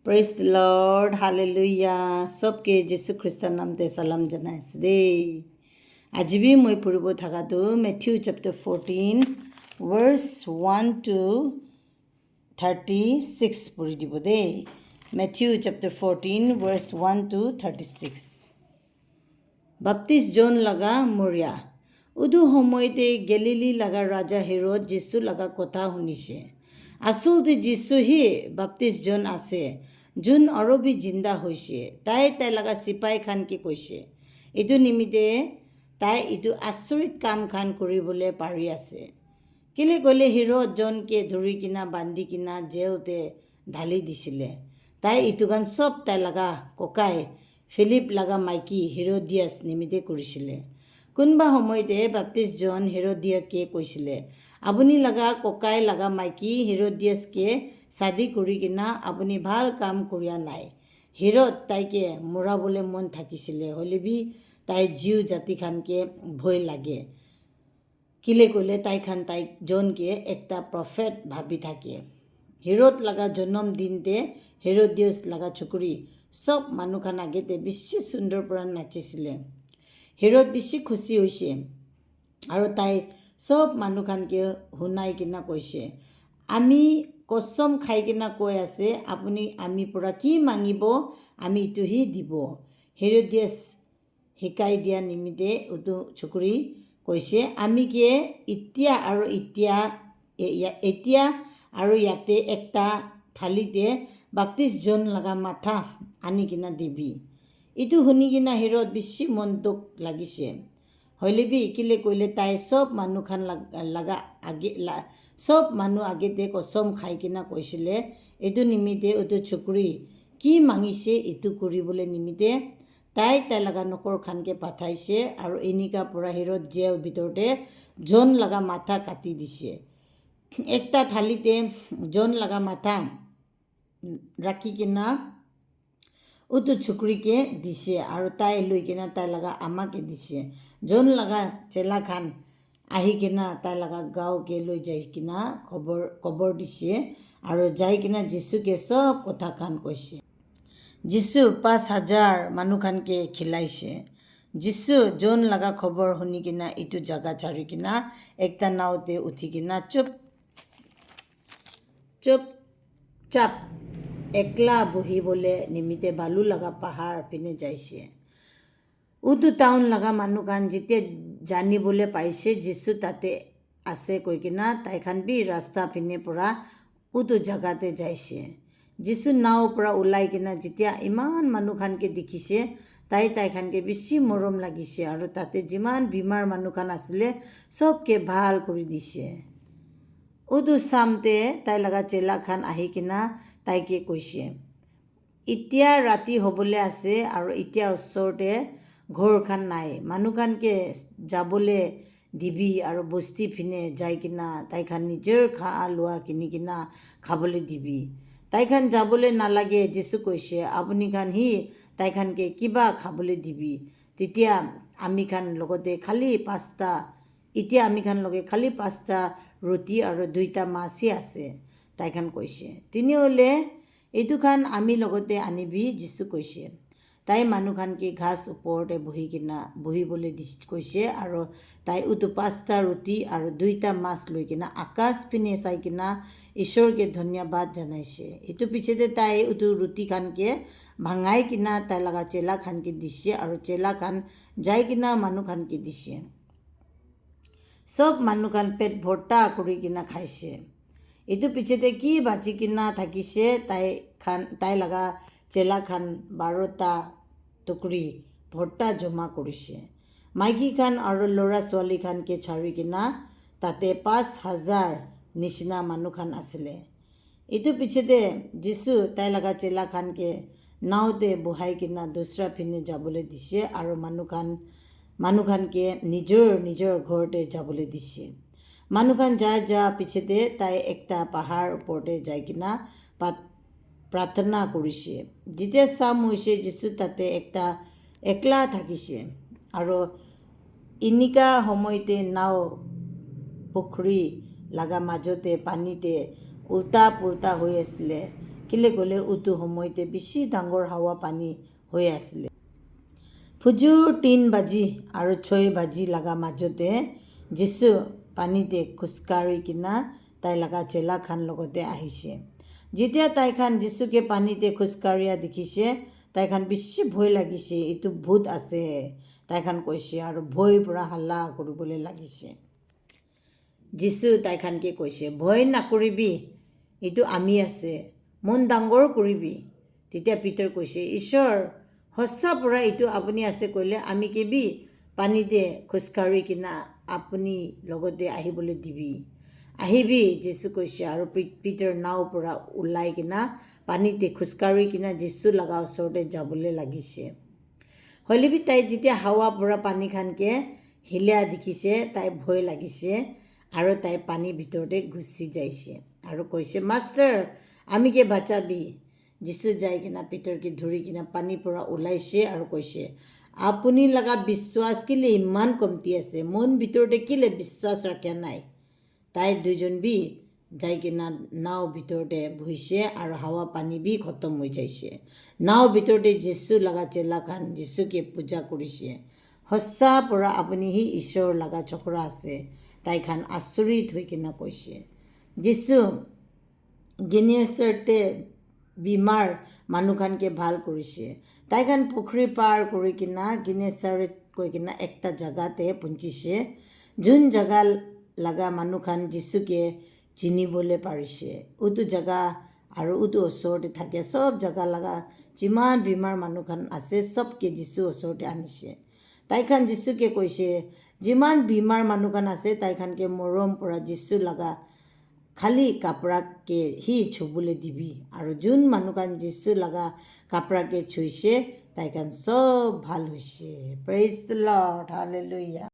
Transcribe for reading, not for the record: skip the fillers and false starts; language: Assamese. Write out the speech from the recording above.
Praise the lord, hallelujah. চবকে যীশু খ্ৰীষ্টৰ নামতে চালাম জনাইছোঁ দেই। আজি বি মই পঢ়িব থকাটো মেথিউ চেপ্টাৰ 14 ভাৰ্ছ 1 to 36 পঢ়ি দিব দেই। Matthew chapter 14 verse 1 to 36। বাপ্তিস্ম জন লগা মৰিয়া। উদু সময়তে গেলিলী লগা ৰাজা হেৰদ যীশু লগা কথা শুনিছে। আচলতে যীশুহি বাপ্তিস্ম জন আছে যোন অৰবি জিন্দা হৈছে। তাই লগা চিপাই খানকে কৈছে এইটো নিমিত্তে তাই এইটো আচৰিত কাম খান কৰিবলৈ পাৰি আছে। কেলে গ'লে হেৰদ জনকে ধৰি কিনা বান্ধি কিনা জেলতে ঢালি দিছিলে। তাই এইটো গান চব তাই লগা ককাই ফিলিপ লগা মাইকী হেৰদিয়াছ নিমিত্তে কৰিছিলে। কোনোবা সময়তে বাপ্তিস্ম জন হেৰদিয়াকে কৈছিলে আপুনি লগা ককাই লগা মাইকী হেৰদিয়াছকে চাদি কৰি কিনা আপুনি ভাল কাম কৰিয়া নাই। হেৰদ তাইকে মৰাবলৈ মন থাকিছিলে, হ'লেবি তাই জীৱ জাতিখানকে ভয় লাগে। কিলে ক'লে তাইক জনকে একটা প্ৰফেট ভাবি থাকে। হেৰদ লগা জন্মদিনতে হেৰদিয়াছ লগা চকুৰি চব মানুহখান আগতে বেছি সুন্দৰ পৰা নাচিছিলে। হেৰদ বেছি খুচি হৈছে আৰু তাই চব মানুহখানকে শুনাই কিনা কৈছে আমি কচম খাই কিনা কৈ আছে আপুনি আমি পৰা কি মাঙিব আমি ইটোহি দিব। হেৰদিয়াছ শিকাই দিয়া নিমিত্তে উটো চকুৰি কৈছে আমি কি এতিয়া আৰু ইয়াতে একটা থালিতে বাপ্তিস্ম জন লগা মাথা আনি কিনা দিবি। এইটো শুনি কিনা হেৰদ বেছি মন দুখ লাগিছে। হ'লেবি কিলে কৈলে তাই চব মানুহখান চব মানুহ আগতে কচম খাই কিনা কৈছিলে এইটো নিমিত্তে এইটো চকুৰি কি মাঙিছে এইটো কৰিবলৈ নিমিত্তে তাই লগা নকৰ খানকে পঠাইছে আৰু এনেকা পৰা হেৰদ জেল ভিতৰতে জন লগা মাথা কাটি দিছে। একটা থালিতে জন লগা মাথা ৰাখি কিনা উটো চকুৰিকে দিছে আৰু তাই লৈ কিনা তাই লগা আমাকে দিছে। জন লগা চেলা খান আহি কিনা তাই লগা গাঁৱকে লৈ যাই কিনা খবৰ দিছে আৰু যাই কিনা যীশুকে চব কথা খান কৈছে। যীশু 5,000 মানুহখানকে খিলাইছে। যীশু জন লগা খবৰ শুনি কিনা এইটো জাগা চাৰি কিনা একটা নাওতে উঠি কিনা চুপচাপ একলা বহিবলৈ নিমিত্তে বালু লগা পাহাৰ পিনে যাইছে। উটো টাউন লগা মানুহখান যেতিয়া জানিবলৈ পাইছে যীশু তাতে আছে কৈ কিনা তাইখান বি ৰাস্তা পিনে পৰা উটো জাগাতে যাইছে। যীশু নাও পৰা ওলাই কিনা যেতিয়া ইমান মানুহখানকে দেখিছে তাইখানকে বেছি মৰম লাগিছে আৰু তাতে যিমান বিমাৰ মানুহখান আছিলে চবকে ভাল কৰি দিছে। উটো চামতে তাই লগা চেলা খান আহি কিনা তাইকে কৈছে এতিয়া ৰাতি হ'বলৈ আছে আৰু এতিয়া ওচৰতে ঘৰখান নাই। মানুহখানকে যাবলৈ দিবি আৰু বস্তি পিনে যাই কিনা তাইখান নিজৰ লোৱা কিনি কিনা খাবলৈ দিবি। তাইখান যাবলৈ নালাগে যীশু কৈছে আপুনি খান তাইখানকে কিবা খাবলৈ দিবি। তেতিয়া আমি খান লগতে খালি 5টা ৰুটি আৰু 2টা মাছহে আছে। তাইখান কৈছে তেনেহ'লে এইটো খান আমি লগতে আনিবি যীশু কৈছে। তাই মানুহখানকে ঘাস ওপৰতে বহিবলৈ কৈছে আৰু তাই উটো 5টা ৰুটি আৰু 2টা মাছ লৈ কিনা আকাশ পিনে চাই কিনা ঈশ্বৰকে ধন্যবাদ জনাইছে। এইটো পিছতে তাই উটো ৰুটি খানকে ভাঙাই কিনা তাই লগা চেলা খানকে দিছে আৰু চেলা খান যাই কিনা মানুহখানকে দিছে। চব মানুহখান পেট ভৰ্তা কৰি কিনা খাইছে। এইটো পিছতে কি বাচি কিনা থাকিছে তাই লগা চেলা খান 12টা টুকুৰি ভৰ্তা জমা কৰিছে। মাইকী খান আৰু ল'ৰা ছোৱালী খানকে চাৰি কিনা তাতে 5,000 নিচিনা মানুহখান আছিলে। এইটো পিছতে যীশু তাই লগা চেলা খানকে নাওতে বহাই কিনা দুসৰা পিনে যাবলৈ দিছে আৰু মানুহখানকে নিজৰ ঘৰতে যাবলৈ দিছে। মানুহখান যা পিছতে তাই একটা পাহাৰ ওপৰতে যাই কিনা প্ৰাৰ্থনা কৰিছে। যেতিয়া চাম হৈছে যীশু তাতে একলা থাকিছে আৰু এনেকা সময়তে নাও পুখুৰী লগা মাজতে পানীতে উল্টা পুল্টা হৈ আছিলে। কেলে গ'লে উটো সময়তে বেছি ডাঙৰ হাৱা পানী হৈ আছিলে ফুজুৰ 3 বাজি আৰু 6 বাজি লগা মাজতে যিছু পানীতে খোজকাঢ়ি কিনা তাই লগা চেলা খান লগতে আহিছে যেতিয়া তাইখান যিছুকে পানীতে খোজকাঢ়িয়া দেখিছে তাইখান বেছি ভয় লাগিছে এইটো ভূত আছে তাইখান কৈছে আৰু ভয় পৰা হাল্লা কৰিবলৈ লাগিছে যিছু তাইখানকে কৈছে ভয় নকৰিবি এইটো আমি আছে মন ডাঙৰ কৰিবি তেতিয়া পিটাৰ কৈছে ঈশ্বৰ সঁচা পৰা এইটো আপুনি আছে কৈলে আমি কেবি পানীতে খোজকাঢ়ি কিনা আপুনি লগতে আহিবলৈ দিবি আহিবি যিছু কৈছে আৰু পিটাৰ নাও পৰা ওলাই কিনা পানীতে খোজকাঢ়ি কিনা যিছু লগা ওচৰতে যাবলৈ লাগিছে হলিবি তাই যেতিয়া হাৱা পৰা পানী খানকে হিলা দেখিছে তাই ভয় লাগিছে আৰু তাই পানী ভিতৰতে ঘুচি যাইছে আৰু কৈছে মাষ্টাৰ আমিকে বাঁচাবি যিছু যাই কিনা পিটাৰকে ধৰি কিনা পানীৰ পৰা ওলাইছে আৰু কৈছে আপুনি লগা বিশ্বাস কেলে ইমান কমতি আছে মন ভিতৰতে কেলে বিশ্বাস ৰাখা নাই তাই দুজন বি যাই কিনা নাও ভিতৰতে বহিছে আৰু হাৱা পানী বি খতম হৈ যাইছে নাও ভিতৰতে যিছু লগা চেলাখান যিছুকে পূজা কৰিছে সঁচা পৰা আপুনি হি ঈশ্বৰ লগা চক্ৰ আছে তাইখান আচৰিত হৈ কিনা কৈছে যিছু গেনেচাৰেতে বিমাৰ মানুহখানকে ভাল কৰিছে তাইখান পুখুৰী পাৰ কৰি কিনা গেনেচাৰেত কৈ কিনা একটা জাগাতে পৌঁছিছে যোন জাগা লগা মানুহখান যিছুকে চিনিবলৈ পাৰিছে উটো জাগা আৰু উটো ওচৰতে থাকে সব জাগা লগা যিমান বিমাৰ মানুহখান আছে সবকে যিছু ওচৰতে আনিছে তাইখান যিছুকে কৈছে যিমান বিমাৰ মানুহখান আছে তাইখানকে মৰম পৰা যিছু লগা খালি কাপড়াকে হি ছুবলৈ দিবি আৰু যোন মানুহখান যিছু লগা কাপড়াকে ছুইছে তাইখান সব ভাল হৈছে প্ৰেইজ দ্য লৰ্ড হালেলুয়া